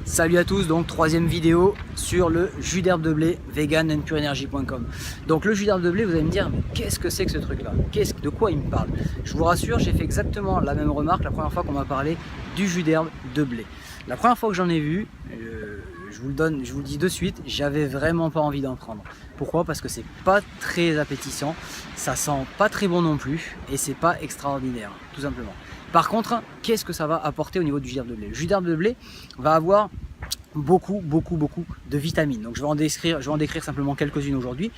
Salut à tous, donc troisième vidéo sur le jus d'herbe de blé vegan and purenergy.com. Donc le jus d'herbe de blé, vous allez me dire, mais qu'est-ce que c'est que ce truc là? De quoi il me parle? Je vous rassure, j'ai fait exactement la même remarque la première fois qu'on m'a parlé du jus d'herbe de blé. La première fois que j'en ai vu, je vous le dis de suite, j'avais vraiment pas envie d'en prendre. Pourquoi? Parce que c'est pas très appétissant, ça sent pas très bon non plus et c'est pas extraordinaire, tout simplement. Par contre, qu'est-ce que ça va apporter au niveau du jus d'herbe de blé? Le jus d'herbe de blé va avoir beaucoup de vitamines. Donc je vais en décrire simplement quelques-unes aujourd'hui.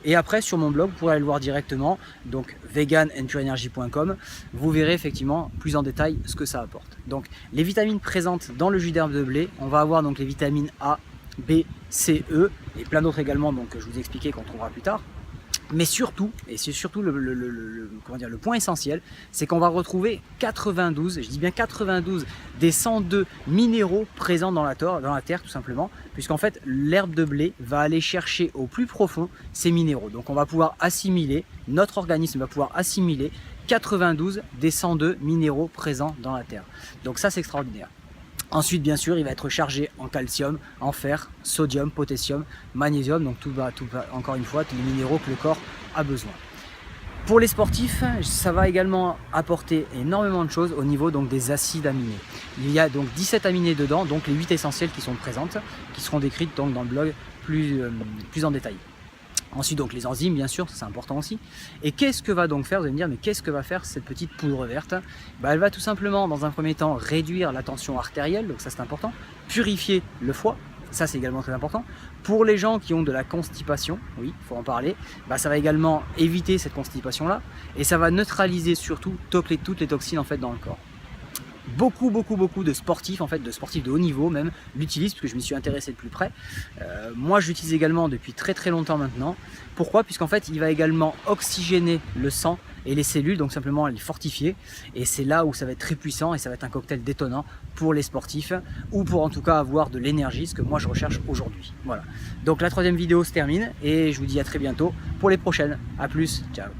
Et après sur mon blog, vous pourrez aller le voir directement, donc veganandpurenergy.com. Vous verrez effectivement plus en détail ce que ça apporte. Donc les vitamines présentes dans le jus d'herbe de blé, on va avoir donc les vitamines A, B, C, E et plein d'autres également, donc je vous ai expliqué qu'on trouvera plus tard. Mais surtout, et c'est surtout le point essentiel, c'est qu'on va retrouver 92, je dis bien 92 des 102 minéraux présents dans la terre tout simplement, puisqu'en fait l'herbe de blé va aller chercher au plus profond ces minéraux. Donc on va pouvoir assimiler, notre organisme va pouvoir assimiler 92 des 102 minéraux présents dans la terre. Donc ça c'est extraordinaire. Ensuite, bien sûr, il va être chargé en calcium, en fer, sodium, potassium, magnésium, donc encore une fois, tous les minéraux que le corps a besoin. Pour les sportifs, ça va également apporter énormément de choses au niveau donc, des acides aminés. Il y a donc 17 aminés dedans, donc les 8 essentiels qui sont présentes, qui seront décrites donc, dans le blog plus en détail. Ensuite, donc les enzymes, bien sûr, c'est important aussi. Et qu'est-ce que va donc faire? Vous allez me dire, mais qu'est-ce que va faire cette petite poudre verte? Elle va tout simplement, dans un premier temps, réduire la tension artérielle, donc ça c'est important, purifier le foie, ça c'est également très important. Pour les gens qui ont de la constipation, oui, il faut en parler, ça va également éviter cette constipation-là, et ça va neutraliser surtout toutes les toxines en fait dans le corps. Beaucoup de sportifs, en fait, de sportifs de haut niveau même, l'utilisent parce que je m'y suis intéressé de plus près. Moi, je l'utilise également depuis très longtemps maintenant. Pourquoi? Puisqu'en fait, il va également oxygéner le sang et les cellules, donc simplement les fortifier. Et c'est là où ça va être très puissant et ça va être un cocktail détonnant pour les sportifs ou pour en tout cas avoir de l'énergie, ce que moi je recherche aujourd'hui. Voilà. Donc la troisième vidéo se termine et je vous dis à très bientôt pour les prochaines. A plus, ciao.